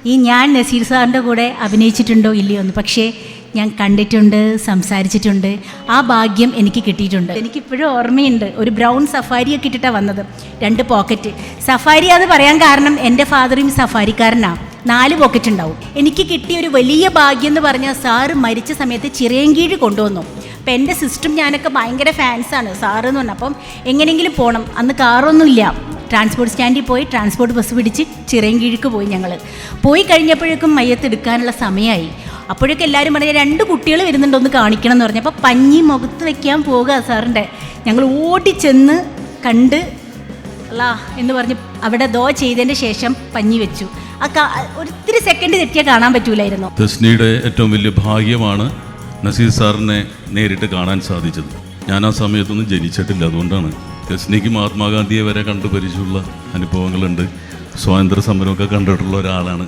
ഈ ഞാൻ നസീർ സാറിൻ്റെ കൂടെ അഭിനയിച്ചിട്ടുണ്ടോ ഇല്ലയോ എന്ന്, പക്ഷേ ഞാൻ കണ്ടിട്ടുണ്ട്, സംസാരിച്ചിട്ടുണ്ട്. ആ ഭാഗ്യം എനിക്ക് കിട്ടിയിട്ടുണ്ട്. എനിക്കിപ്പോഴും ഓർമ്മയുണ്ട്, ഒരു ബ്രൗൺ സഫാരിയൊക്കെ ഇട്ടിട്ടാണ് വന്നത്, 2 പോക്കറ്റ്. സഫാരി അത് പറയാൻ കാരണം എൻ്റെ ഫാദറും സഫാരിക്കാരനാണ്, 4 പോക്കറ്റ് ഉണ്ടാവും. എനിക്ക് കിട്ടിയ ഒരു വലിയ ഭാഗ്യം എന്ന് പറഞ്ഞാൽ സാറ് മരിച്ച സമയത്ത് ചിറയൻകീഴ് കൊണ്ടുവന്നു. അപ്പം എൻ്റെ സിസ്റ്ററും ഞാനൊക്കെ ഭയങ്കര ഫാൻസാണ് സാറ് എന്ന് പറഞ്ഞാൽ. അപ്പം എങ്ങനെയെങ്കിലും പോകണം, അന്ന് കാറൊന്നുമില്ല. ട്രാൻസ്പോർട്ട് സ്റ്റാൻഡിൽ പോയി ട്രാൻസ്പോർട്ട് ബസ് പിടിച്ച് ചിറയൻകീഴിക്ക് പോയി. ഞങ്ങൾ പോയി കഴിഞ്ഞപ്പോഴേക്കും മയ്യത്ത് എടുക്കാനുള്ള സമയമായി. അപ്പോഴേക്കും എല്ലാവരും പറഞ്ഞാൽ 2 കുട്ടികൾ വരുന്നുണ്ട്, ഒന്ന് കാണിക്കണം എന്ന് പറഞ്ഞു. അപ്പോൾ പഞ്ഞി മുഖത്ത് വയ്ക്കാൻ പോകുക സാറിൻ്റെ. ഞങ്ങൾ ഓടിച്ചെന്ന് കണ്ട് അല്ലാ എന്ന് പറഞ്ഞ് അവിടെ ദോ ചെയ്തതിൻ്റെ ശേഷം പഞ്ഞി വെച്ചു. ഒത്തിരി സെക്കൻഡ് തെറ്റിയാൽ കാണാൻ പറ്റൂലായിരുന്നു. തസ്നിയുടെ ഏറ്റവും വലിയ ഭാഗ്യമാണ് നസീർ സാറിനെ നേരിട്ട് കാണാൻ സാധിച്ചത്. ഞാൻ ആ സമയത്തൊന്നും ജനിച്ചിട്ടില്ല, അതുകൊണ്ടാണ്. തസ്നിക്ക് മഹാത്മാഗാന്ധിയെ വരെ കണ്ടു പരിചയമുള്ള അനുഭവങ്ങളുണ്ട്, സ്വാതന്ത്ര്യ സമരമൊക്കെ കണ്ടിട്ടുള്ള ഒരാളാണ്.